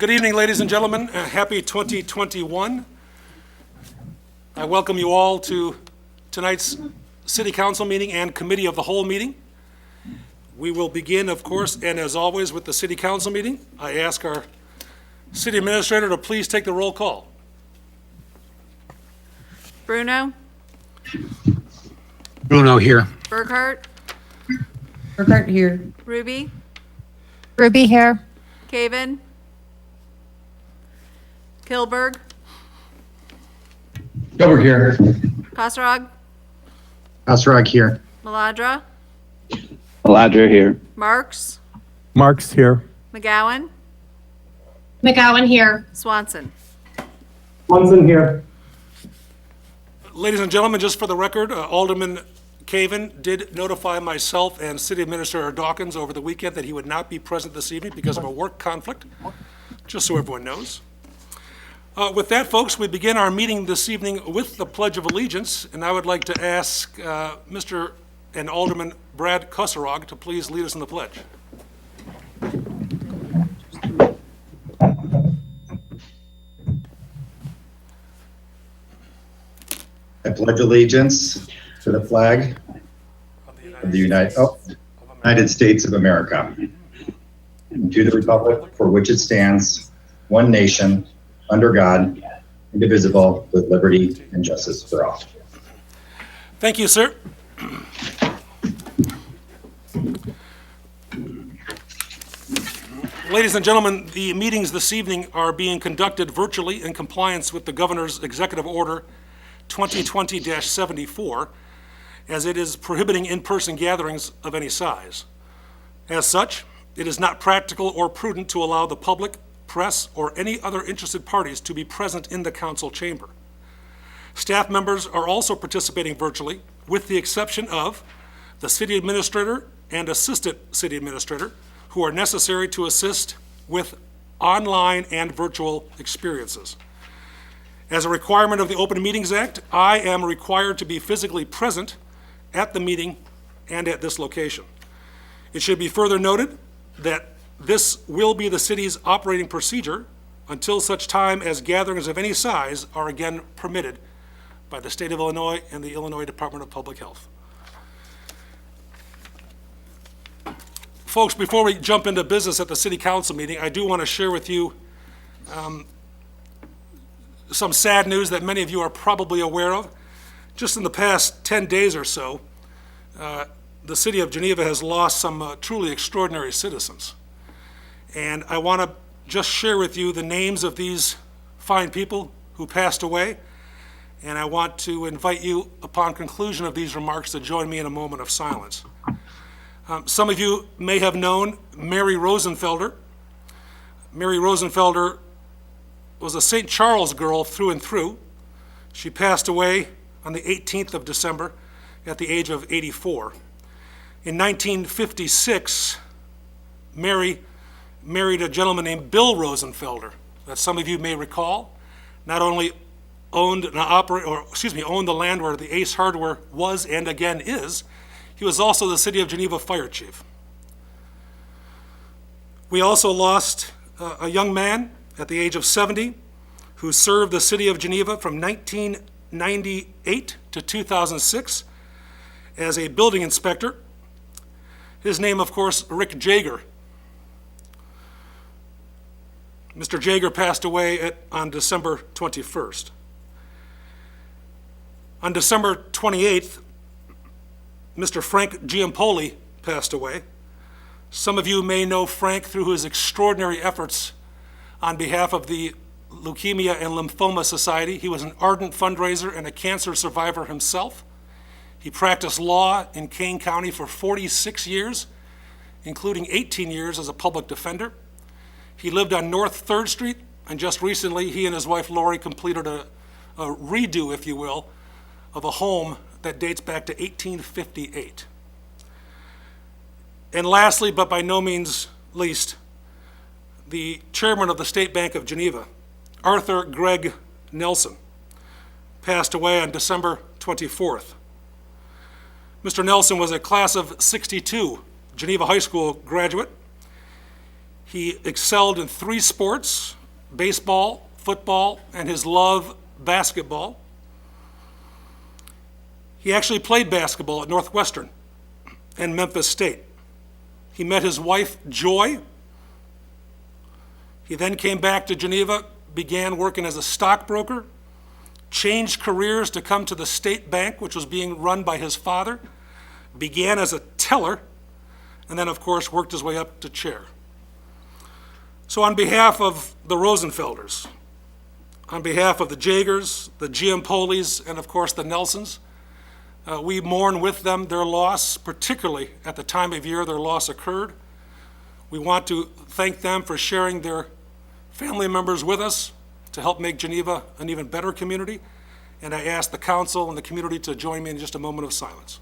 Good evening, ladies and gentlemen. Happy 2021. I welcome you all to tonight's City Council meeting and Committee of the Whole meeting. We will begin, of course, and as always, with the City Council meeting. I ask our City Administrator to please take the roll call. Bruno? Bruno here. Burkhart? Burkhart here. Ruby? Ruby here. Caven? Kilberg? Gilbert here. Kosrog? Asrag here. Maladra? Maladra here. Marks? Mark's here. McGowan? McGowan here. Swanson? Munson here. Ladies and gentlemen, just for the record, Alderman Caven did notify myself and City Administrator Dawkins over the weekend that he would not be present this evening because of a work conflict, just so everyone knows. With that, folks, we begin our meeting this evening with the Pledge of Allegiance, and I would like to ask Mr. and Alderman Brad Kosarog to please lead us in the pledge. I pledge allegiance to the flag of the United States of America, and to the republic for which it stands, one nation, under God, indivisible, with liberty and justice for all. Thank you, sir. Ladies and gentlemen, the meetings this evening are being conducted virtually in compliance with the Governor's Executive Order 2020-74, as it is prohibiting in-person gatherings of any size. As such, it is not practical or prudent to allow the public, press, or any other interested parties to be present in the council chamber. Staff members are also participating virtually, with the exception of the city administrator and assistant city administrator, who are necessary to assist with online and virtual experiences. As a requirement of the Open Meetings Act, I am required to be physically present at the meeting and at this location. It should be further noted that this will be the city's operating procedure until such time as gatherings of any size are again permitted by the state of Illinois and the Illinois Department of Public Health. Folks, before we jump into business at the City Council meeting, I do want to share with you some sad news that many of you are probably aware of. Just in the past 10 days or so, the city of Geneva has lost some truly extraordinary citizens. And I want to just share with you the names of these fine people who passed away. And I want to invite you, upon conclusion of these remarks, to join me in a moment of silence. Some of you may have known Mary Rosenfelder. Mary Rosenfelder was a St. Charles girl through and through. She passed away on the 18th of December at the age of 84. In 1956, Mary married a gentleman named Bill Rosenfelder that some of you may recall. Not only owned the land where the Ace Hardware was and again is, he was also the City of Geneva fire chief. We also lost a young man at the age of 70 who served the City of Geneva from 1998 to 2006 as a building inspector. His name, of course, Rick Jager. Mr. Jager passed away on December 21st. On December 28th, Mr. Frank Giampoli passed away. Some of you may know Frank through his extraordinary efforts on behalf of the Leukemia and Lymphoma Society. He was an ardent fundraiser and a cancer survivor himself. He practiced law in Kane County for 46 years, including 18 years as a public defender. He lived on North 3rd Street, and just recently he and his wife Lori completed a redo, if you will, of a home that dates back to 1858. And lastly, but by no means least, the chairman of the State Bank of Geneva, Arthur Gregg Nelson, passed away on December 24th. Mr. Nelson was a class of '62 Geneva High School graduate. He excelled in 3 sports: baseball, football, and his love, basketball. He actually played basketball at Northwestern and Memphis State. He met his wife, Joy. He then came back to Geneva, began working as a stockbroker, changed careers to come to the state bank, which was being run by his father, began as a teller, and then, of course, worked his way up to chair. So on behalf of the Rosenfelders, on behalf of the Jagers, the Giampolis, and of course the Nelsons, we mourn with them their loss, particularly at the time of year their loss occurred. We want to thank them for sharing their family members with us to help make Geneva an even better community. And I ask the council and the community to join me in just a moment of silence.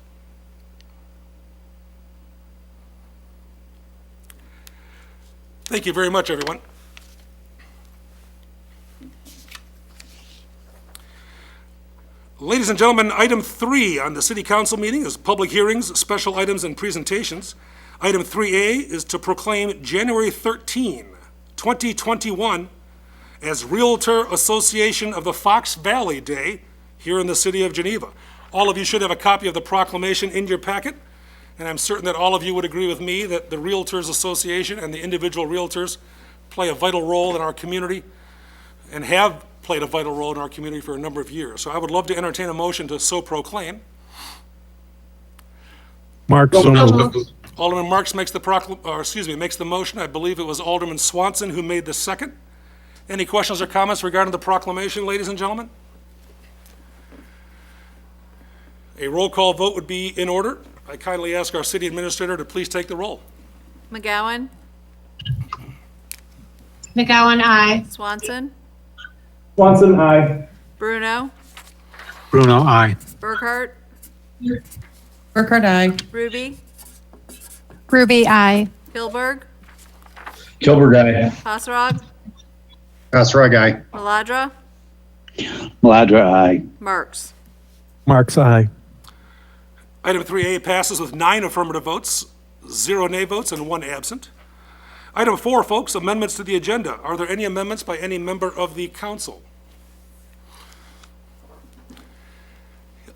Thank you very much, everyone. Ladies and gentlemen, item 3 on the city council meeting is public hearings, special items, and presentations. Item 3A is to proclaim January 13, 2021 as Realtor Association of the Fox Valley Day here in the city of Geneva. All of you should have a copy of the proclamation in your packet, and I'm certain that all of you would agree with me that the Realtors Association and the individual realtors play a vital role in our community and have played a vital role in our community for a number of years. So I would love to entertain a motion to so proclaim. Marks. Alderman Marks makes the motion. I believe it was Alderman Swanson who made the second. Any questions or comments regarding the proclamation, ladies and gentlemen? A roll call vote would be in order. I kindly ask our city administrator to please take the roll. McGowan, McGowan, aye. Swanson, Swanson, aye. Bruno, Bruno, aye. Burkhart, Burkhart, aye. Ruby, Ruby, aye. Kilberg, Kilberg, aye. Kasserag, Kasserag, aye. Maladra, Maladra, aye. Marks. Marks, aye. Item 3A passes with 9 affirmative votes, 0 nay votes, and 1 absent. Item 4, folks, amendments to the agenda. Are there any amendments by any member of the council?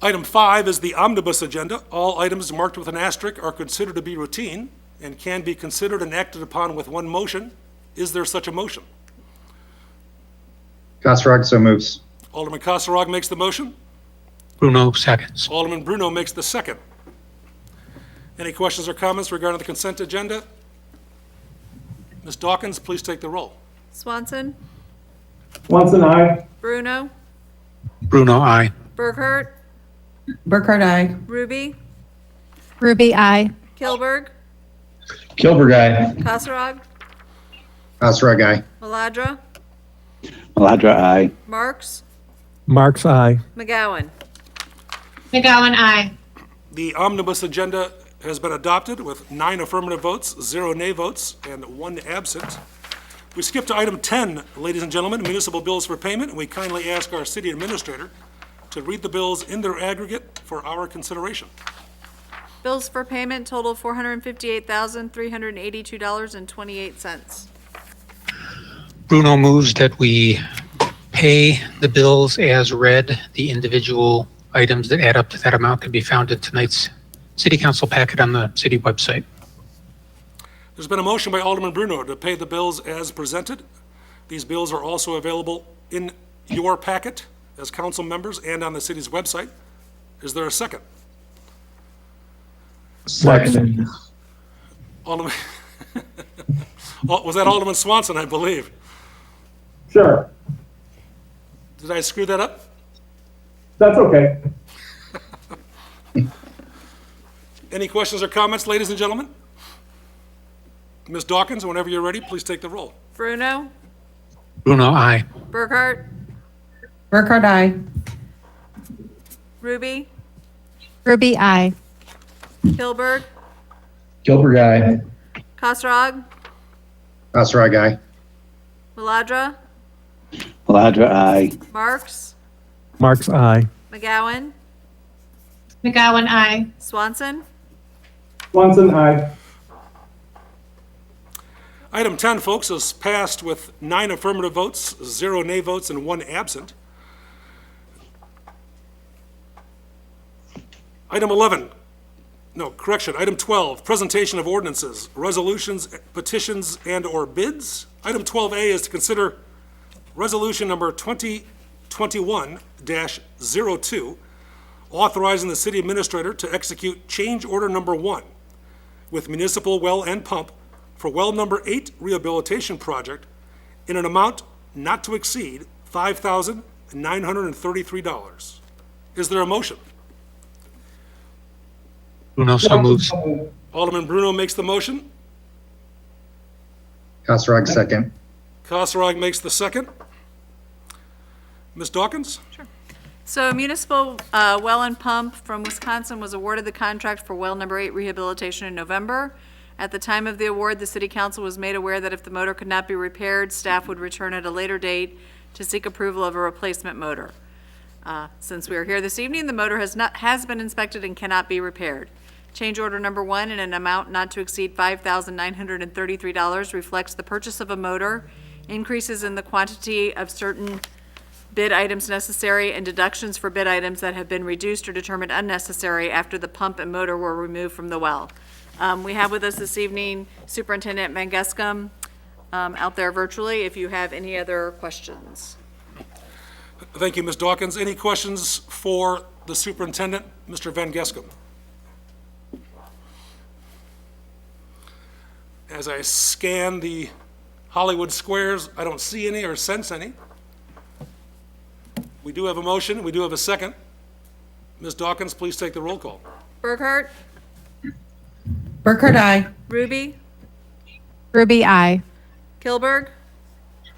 Item 5 is the Omnibus agenda. All items marked with an asterisk are considered to be routine and can be considered and acted upon with one motion. Is there such a motion? Kasserag so moves. Alderman Kasserag makes the motion. Bruno, seconds. Alderman Bruno makes the second. Any questions or comments regarding the consent agenda? Ms. Dawkins, please take the roll. Swanson, Swanson, aye. Bruno, Bruno, aye. Burkhart, Burkhart, aye. Ruby, Ruby, aye. Kilberg, Kilberg, aye. Kasserag, Kasserag, aye. Maladra, Maladra, aye. Marks, Marks, aye. McGowan. McGowan, aye. The omnibus agenda has been adopted with 9 affirmative votes, 0 nay votes, and 1 absent. We skip to item 10, ladies and gentlemen, municipal bills for payment, and we kindly ask our city administrator to read the bills in their aggregate for our consideration. Bills for payment total $458,382.28. Bruno moves that we pay the bills as read. The individual items that add up to that amount can be found in tonight's city council packet on the city website. There's been a motion by Alderman Bruno to pay the bills as presented. These bills are also available in your packet as council members and on the city's website. Is there a second? Second. Alderman, was that Alderman Swanson, I believe? Sure. Did I screw that up? That's okay. Any questions or comments, ladies and gentlemen? Ms. Dawkins, whenever you're ready, please take the roll. Bruno, Bruno, aye. Burkhart, Burkhart, aye. Ruby, Ruby, aye. Kilberg, Kilberg, aye. Kasserag, Kasserag, aye. Maladra, Maladra, aye. Marks, Marks, aye. McGowan, McGowan, aye. Swanson, Swanson, aye. Item 10, folks, is passed with 9 affirmative votes, 0 nay votes, and 1 absent. Item 12, presentation of ordinances, resolutions, petitions, and/or bids. Item 12A is to consider resolution number 2021-02, authorizing the city administrator to execute change order number 1 with municipal well and pump for well number 8 rehabilitation project in an amount not to exceed $5,933. Is there a motion? Bruno so moves. Alderman Bruno makes the motion. Kasserag, second. Kasserag makes the second. Ms. Dawkins? So Municipal Well and Pump from Wisconsin was awarded the contract for well number 8 rehabilitation in November. At the time of the award, the city council was made aware that if the motor could not be repaired, staff would return at a later date to seek approval of a replacement motor. Since we are here this evening, the motor has been inspected and cannot be repaired. Change order number 1 in an amount not to exceed $5,933 reflects the purchase of a motor, increases in the quantity of certain bid items necessary, and deductions for bid items that have been reduced or determined unnecessary after the pump and motor were removed from the well. We have with us this evening Superintendent Mangeskam out there virtually, if you have any other questions. Thank you, Ms. Dawkins. Any questions for the superintendent, Mr. Van Gescam? As I scan the Hollywood squares, I don't see any or sense any. We do have a motion. We do have a second. Ms. Dawkins, please take the roll call. Burkhart? Burkhart, aye. Ruby? Ruby, aye. Kilberg?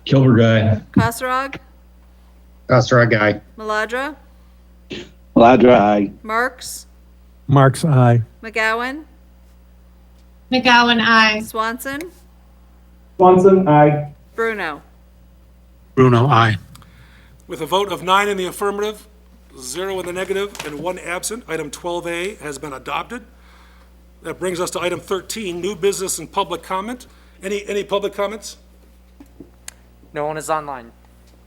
Kilberg, aye. Kasserag? Kasserag, aye. Maladra? Maladra, aye. Marks? Marks, aye. McGowan? McGowan, aye. Swanson? Swanson, aye. Bruno? Bruno, aye. With a vote of 9 in the affirmative, 0 in the negative, and 1 absent, item 12A has been adopted. That brings us to item 13, new business and public comment. Any public comments? No one is online.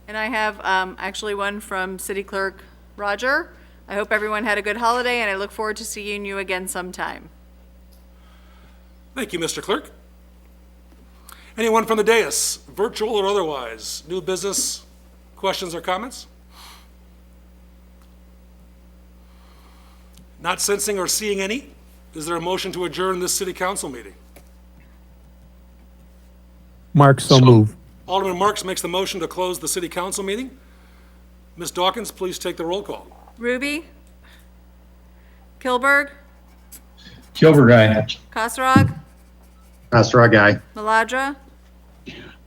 And I have actually one from City Clerk Roger. I hope everyone had a good holiday, and I look forward to seeing you again sometime. Thank you, Mr. Clerk. Anyone from the dais, virtual or otherwise? New business, questions or comments? Not sensing or seeing any? Is there a motion to adjourn this city council meeting? Marks, so move. Alderman Marks makes the motion to close the city council meeting. Ms. Dawkins, please take the roll call. Ruby? Kilberg? Kilberg, aye. Kasserag? Kasserag, aye. Maladra?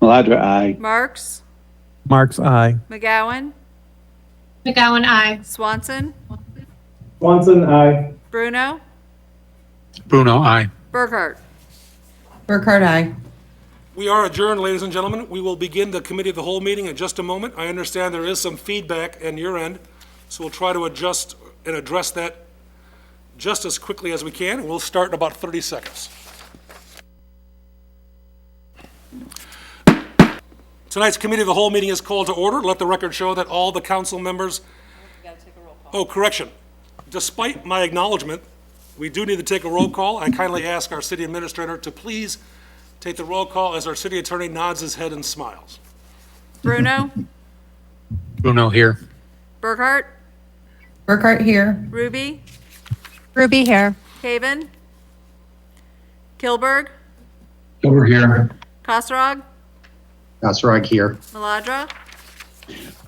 Maladra, aye. Marks? Marks, aye. McGowan? McGowan, aye. Swanson? Swanson, aye. Bruno? Bruno, aye. Burkhart? Burkhart, aye. We are adjourned, ladies and gentlemen. We will begin the committee of the whole meeting in just a moment. I understand there is some feedback on your end, so we'll try to adjust and address that just as quickly as we can. We'll start in about 30 seconds. Tonight's committee of the whole meeting is called to order. Let the record show that all the council members... Oh, correction. Despite my acknowledgement, we do need to take a roll call. I kindly ask our city administrator to please take the roll call as our city attorney nods his head and smiles. Bruno? Bruno here. Burkhart? Burkhart here. Ruby? Ruby here. Caven? Kilberg? Kilberg here. Kasserag? Kasserag here. Maladra?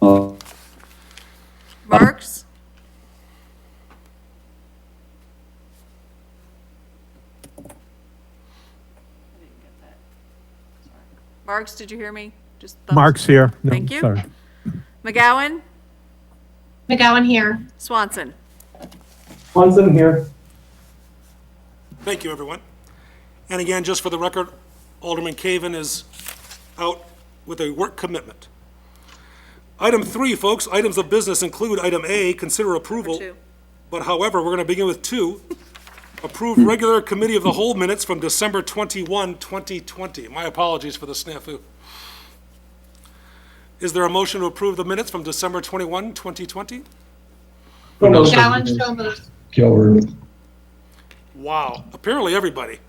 Mal- Marks? Marks, did you hear me? Just thumbs- Marks here. No, Thank you. Sorry. McGowan? McGowan here. Swanson? Swanson here. Thank you, everyone. And again, just for the record, Alderman Caven is out with a work commitment. Item 3, folks, items of business include item A, consider approval. Two. But however, we're going to begin with 2, Approve regular committee of the whole minutes from December 21, 2020. My apologies for the snafu. Is there a motion to approve the minutes from December 21, 2020? McGowan, so moved. Gilbert. Wow, apparently everybody.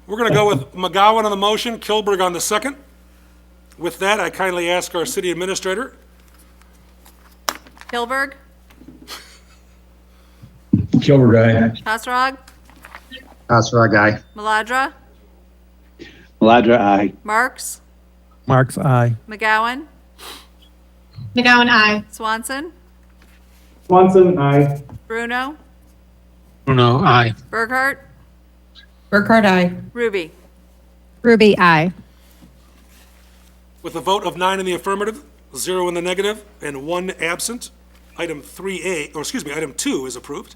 We're going to go with McGowan on the motion, Kilberg on the second. With that, I kindly ask our city administrator. Kilberg, Gilbert, aye. Kasserag, Kasserag, aye. Maladra, Maladra, aye. Marks, Marks, aye. McGowan, McGowan, aye. Swanson, Swanson, aye. Bruno, Bruno, aye. Burkhart, Burkhart, aye. Ruby. Ruby, aye. With a vote of 9 in the affirmative, 0 in the negative, and 1 absent, item 2 is approved.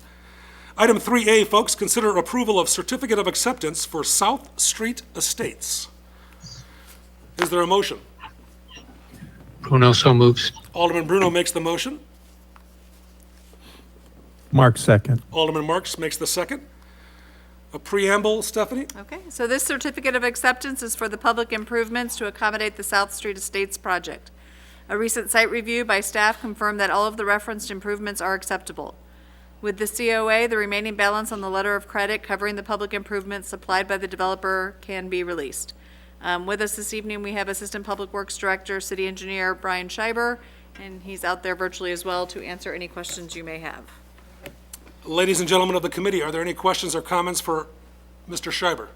Item 3A, folks, consider approval of certificate of acceptance for South Street Estates. Is there a motion? Bruno, so moves. Alderman Bruno makes the motion. Marks, second. Alderman Marks makes the second. A preamble, Stephanie? Okay, so this certificate of acceptance is for the public improvements to accommodate the South Street Estates project. A recent site review by staff confirmed that all of the referenced improvements are acceptable. With the COA, the remaining balance on the letter of credit covering the public improvements supplied by the developer can be released. With us this evening, we have Assistant Public Works Director, City Engineer Brian Scheiber, and he's out there virtually as well to answer any questions you may have. Ladies and gentlemen of the committee, are there any questions or comments for Mr. Schreiber?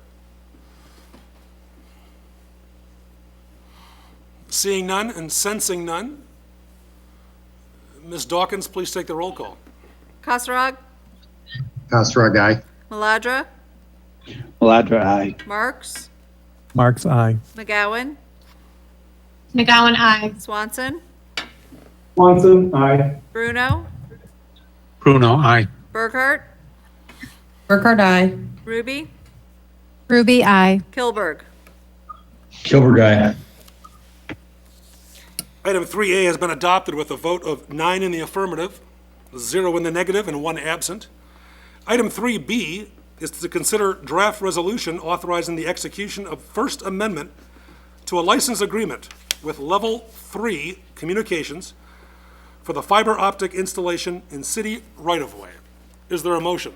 Seeing none and sensing none, Ms. Dawkins, please take the roll call. Kasserag, Kasserag, aye. Maladra, Maladra, aye. Marks, Marks, aye. McGowan, McGowan, aye. Swanson, Swanson, aye. Bruno, Bruno, aye. Burkhart, Burkhart, aye. Ruby, Ruby, aye. Kilberg. Gilbert, aye. Item 3A has been adopted with a vote of 9 in the affirmative, 0 in the negative, and 1 absent. Item 3B is to consider draft resolution authorizing the execution of First Amendment to a license agreement with Level 3 Communications for the fiber optic installation in city right-of-way. Is there a motion?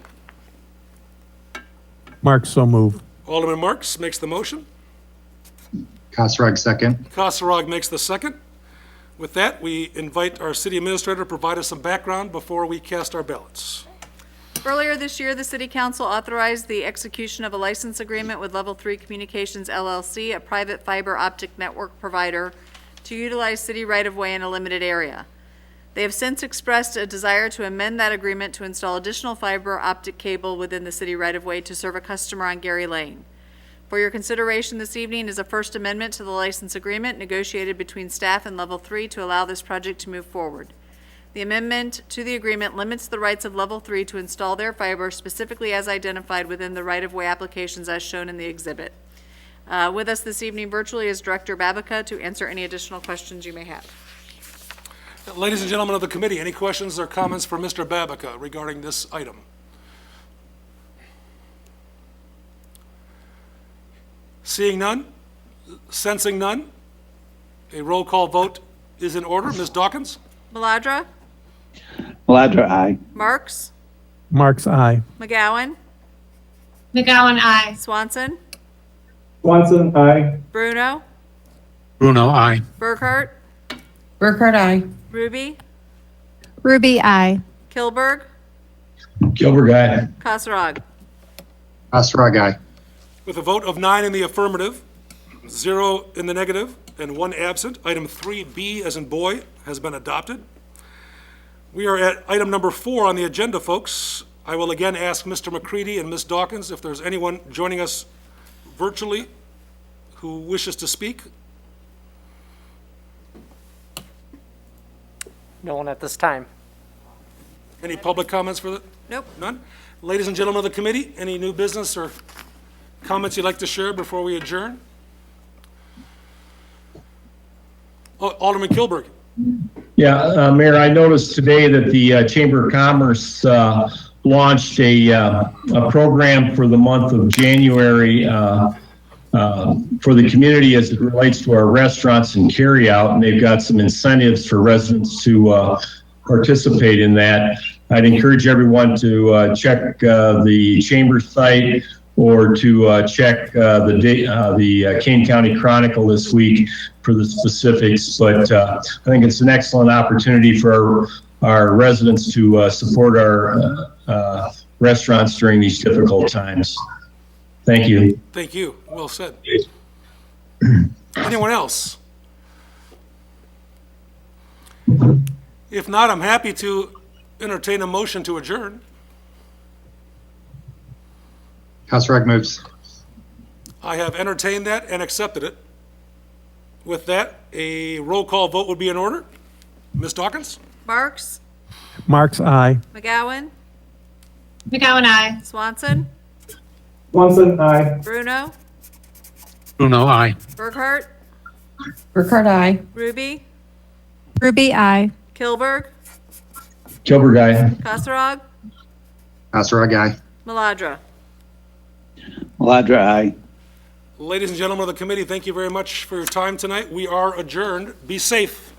Marks, so move. Alderman Marks makes the motion. Kasserag, second. Kasserag makes the second. With that, we invite our city administrator to provide us some background before we cast our ballots. Earlier this year, the City Council authorized the execution of a license agreement with Level 3 Communications LLC, a private fiber optic network provider, to utilize city right-of-way in a limited area. They have since expressed a desire to amend that agreement to install additional fiber optic cable within the city right-of-way to serve a customer on Gary Lane. For your consideration this evening is a First Amendment to the license agreement negotiated between staff and Level 3 to allow this project to move forward. The amendment to the agreement limits the rights of Level 3 to install their fiber specifically as identified within the right-of-way applications as shown in the exhibit. With us this evening virtually is Director Babica to answer any additional questions you may have. Ladies and gentlemen of the committee, any questions or comments for Mr. Babica regarding this item? Seeing none, sensing none, a roll call vote is in order. Ms. Dawkins? Maladra, Maladra, aye. Marks, Marks, aye. McGowan, McGowan, aye. Swanson, Swanson, aye. Bruno, Bruno, aye. Burkhart, Burkhart, aye. Ruby, Ruby, aye. Kilberg, Gilbert, aye. Kasserag. Kasserag, aye. With a vote of 9 in the affirmative, 0 in the negative, and 1 absent, item 3B, as in boy, has been adopted. We are at item number 4 on the agenda, folks. I will again ask Mr. McCready and Ms. Dawkins if there's anyone joining us virtually who wishes to speak. No one at this time. Any public comments for the? Nope. None? Ladies and gentlemen of the committee, any new business or comments you'd like to share before we adjourn? Alderman Kilberg. Yeah, Mayor, I noticed today that the Chamber of Commerce launched a program for the month of January for the community as it relates to our restaurants and carryout, and they've got some incentives for residents to participate in that. I'd encourage everyone to check the chamber site or to check the Kane County Chronicle this week for the specifics. But I think it's an excellent opportunity for our residents to support our restaurants during these difficult times. Thank you. Thank you. Well said. Anyone else? If not, I'm happy to entertain a motion to adjourn. Kasserag moves. I have entertained that and accepted it. With that, a roll call vote would be in order. Ms. Dawkins? Marks? Marks, aye. McGowan? McGowan, aye. Swanson? Swanson, aye. Bruno? Bruno, aye. Burkhart? Burkhart, aye. Ruby? Ruby, aye. Kilberg? Kilberg, aye. Kasserag? Kasserag, aye. Maladra? Maladra, aye. Ladies and gentlemen of the committee, thank you very much for your time tonight. We are adjourned. Be safe.